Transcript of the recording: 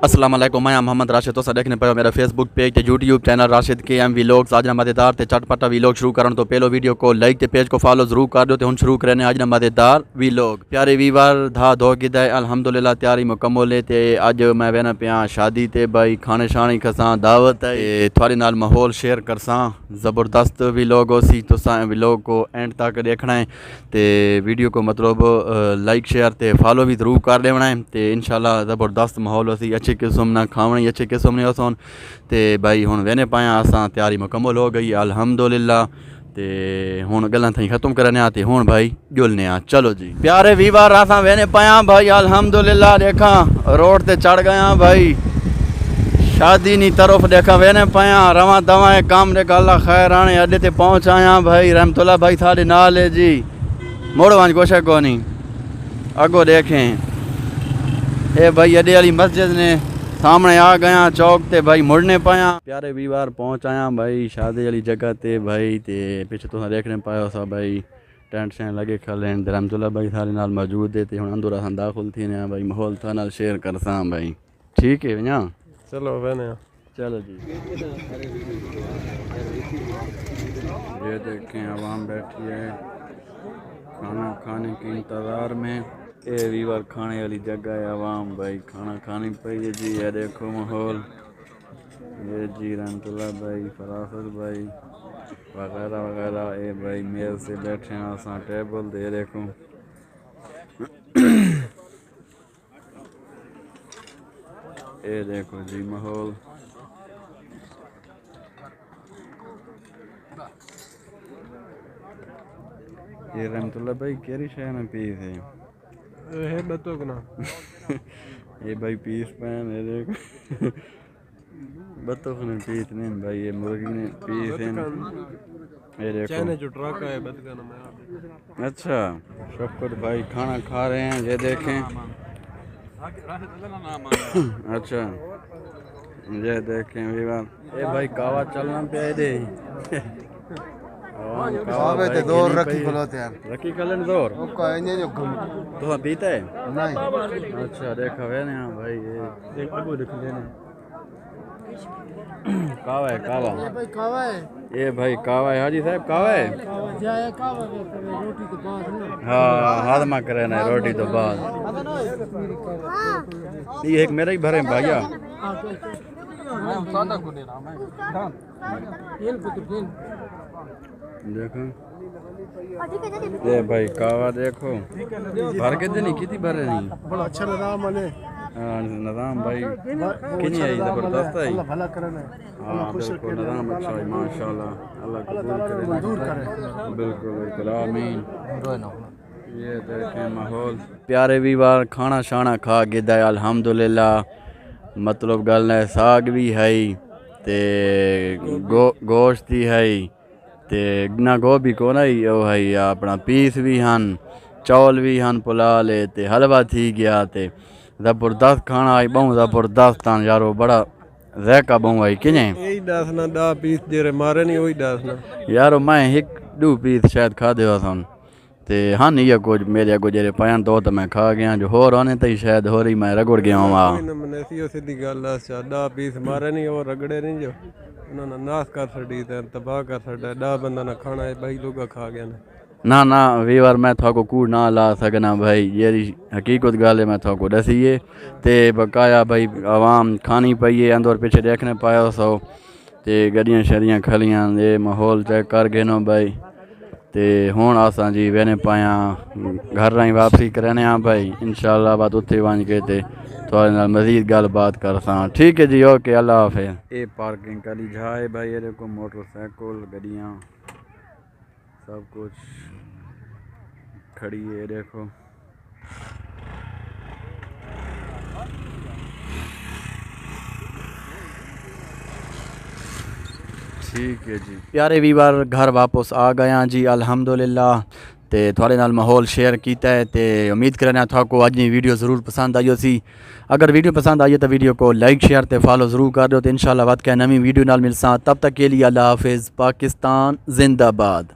अस्सलाम वालेकुम, मैं मोहम्मद राशिद। तो देखने पाओ मेरा फेसबुक पेज ते यूट्यूब चैनल राशिद के एम व्लॉग्स। आज ना मज़ेदार ते चटपटा व्लॉग शुरू करन तो पहलो वीडियो को लाइक ते पेज को फॉलो जरूर कर दो। हम शुरू करने आज ना मज़ेदार व्लॉग। प्यारे वीवर धा धो गिदा है अल्हम्दुलिल्लाह तैयारी मुकम्मल है। ते अज मैं वेना पिया शादी ते भाई खाने शाने खसा दावत है थोड़े नाल माहौल शेयर करसा। ज़बरदस्त व्लॉग हो सी तो व्लॉग को एंड तक देखना है। तो वीडियो को मतलब लाइक शेयर ते फॉलो भी जरूर कर लेना है। तो इंशाल्लाह ज़बरदस्त माहौल हो सी अच्छे किस्म ना खावनी अच्छे किस्म ने होसन। तो भाई हुण वेने पाया असां तैयारी मुकम्मल हो गई अल्हम्दुलिल्लाह। ते हुण गल्लां थी ख़त्म करने आ ते हुण भाई जुलने आ। चलो जी प्यारे वीवर असां वेने पाया भाई अल्हम्दुलिल्लाह। देखा रोड ते चढ़ गया भाई शादी नी तरफ देखा वेने पाया रवा दवा काम देखा अल्लाह खैर आने अड्डे ते पहुँच आया भाई रहमतुल्लाह भाई साढ़े नाल है जी। मोड़ वंज कुछ को नहीं अगो देखें ए भाई अड्डे वाली मस्जिद ने सामने आ गया चौक ते भाई मुड़ने पाया। प्यारे वीवार पहुँच आया भाई शादी वाली जगह ते भाई ते पिछे तुम देखने पाया सा भाई टेंट शेंट लगे खले रहमतुल्लाह भाई सारे नाल मौजूद है। तो हुण अंदर असां दाखिल थी ने भाई माहौल था नाल शेयर करसा भाई ठीक है वञा चलो वेने चलो जी। ये देखें आवाम बैठी है खाना खाने के इंतज़ार में। ये वीवर खाने वाली जगह है आवाम भाई खाना खानी पई है जी। ये देखो माहौल ये जी रहमतुल्लाह भाई फरासत भाई वगैरह वगैरह। ये भाई मेल से बैठे हैं असां टेबल दे देखो ये देखो जी माहौल। ये रहमतुल्लाह भाई केरी शहर में पीस है बतोग ना ये भाई पीस पैन ये देखो बतख ने पीस नहीं भाई ये मुर्गी ने पीस है ये देखो चाइना जो ट्रक है बतगन में। अच्छा शफकत भाई खाना खा रहे हैं ये देखें अच्छा ये देखें विवाह ये भाई कावा चलना पे दे कावे ते दौर रखी खलोते यार रखी खलन दौर ओका इने जो तो पीता है नहीं अच्छा देखा है ना भाई ये देख अबू देख लेने कावा है कावा भाई कावा है ये भाई कावा है हाजी साहब कावा है जाए कावा रोटी के बाद ना हाँ हाजमा करे ना रोटी तो बाद ये एक मेरा ही भरे भैया सादा को देना मैं येल पुत्र देखो ये भाई कावा देखो भर के देनी कितनी भरे नहीं बड़ा अच्छा निजाम वाले निजाम भाई कितनी आई जबरदस्त आई भला करना हाँ बिल्कुल निजाम अच्छा है माशाल्लाह अल्लाह कबूल करे बिल्कुल बिल्कुल आमीन। ये देखें माहौल प्यारे वीवार खाना शाना खा गिदा अल्हम्दुलिल्लाह। मतलब गल है साग भी है ते गोश्त ही है ते ना गोभी को नहीं वो है अपना पीस भी हन चौल भी हन पुला ले ते हलवा थी गया ते ज़बरदस्त खाना आई बहुत ज़बरदस्त यारो बड़ा जैका बहु आई कि यही दस ना 10 पीस जेरे मारे नहीं वही दस ना यारो मैं एक दो पीस शायद खा दे सन ते हाँ नहीं है कुछ मेरे अगो जेरे पायन तो मैं खा गया जो होर आने तो शायद हो रही मैं रगड़ गया वहाँ मैंने सीधी गल 10 पीस मारे नहीं और रगड़े नहीं जो उन्होंने नाश कर छड़ी ते तबाह कर छड़ा 10 बंदा ना खाना है भाई लोग खा गया ना ना वीवर मैं थोको कूड़ ना ला सकना भाई ये हकीकत गल है मैं थोको दसीए ते बकाया भाई आवाम खानी पई है अंदर पीछे देखने पाया सो ते गड्डियां शड़ियां खलियां ये माहौल चेक कर गए नो भाई। ते हुण असां जी वेने पाया घर ही वापसी करने आ भाई इंशाल्लाह बात उत्थे वंज के ते थोड़े नाल मजीद गल बात करसा ठीक है जी ओके अल्लाह हाफिज़। ये पार्किंग करी जाए भाई ये देखो मोटरसाइकिल गड्डियाँ सब कुछ खड़ी है देखो। ठीक है जी प्यारे वीवर घर वापस आ गया जी अल्हम्दुलिल्लाह। ते थोड़े नाल माहौल शेयर किया है तो उम्मीद करने थोको अज की वीडियो ज़रूर पसंद आई सी। अगर वीडियो पसंद आई है तो वीडियो को लाइक शेयर ते फॉलो ज़रूर कर दो। तो इंशाल्लाह बात क्या नवी वीडियो नाल मिलसा तब तक के लिए अल्लाह हाफिज़। पाकिस्तान जिंदाबाद।